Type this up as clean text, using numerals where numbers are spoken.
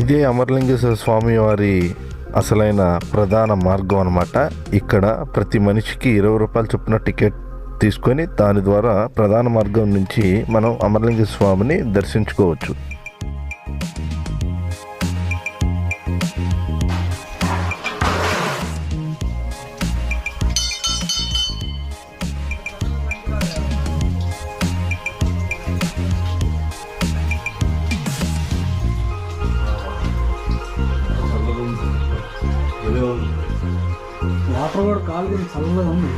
ఇదే అమరలింగేశ్వర స్వామి వారి అసలైన ప్రధాన మార్గం అన్నమాట. ఇక్కడ ప్రతి మనిషికి 20 రూపాయలు చొప్పున టికెట్ తీసుకొని దాని ద్వారా ప్రధాన మార్గం నుంచి మనం అమరలింగేశ్వర స్వామిని దర్శించుకోవచ్చు. వాటర్ కూడా కాలు చల్లగా ఉంది.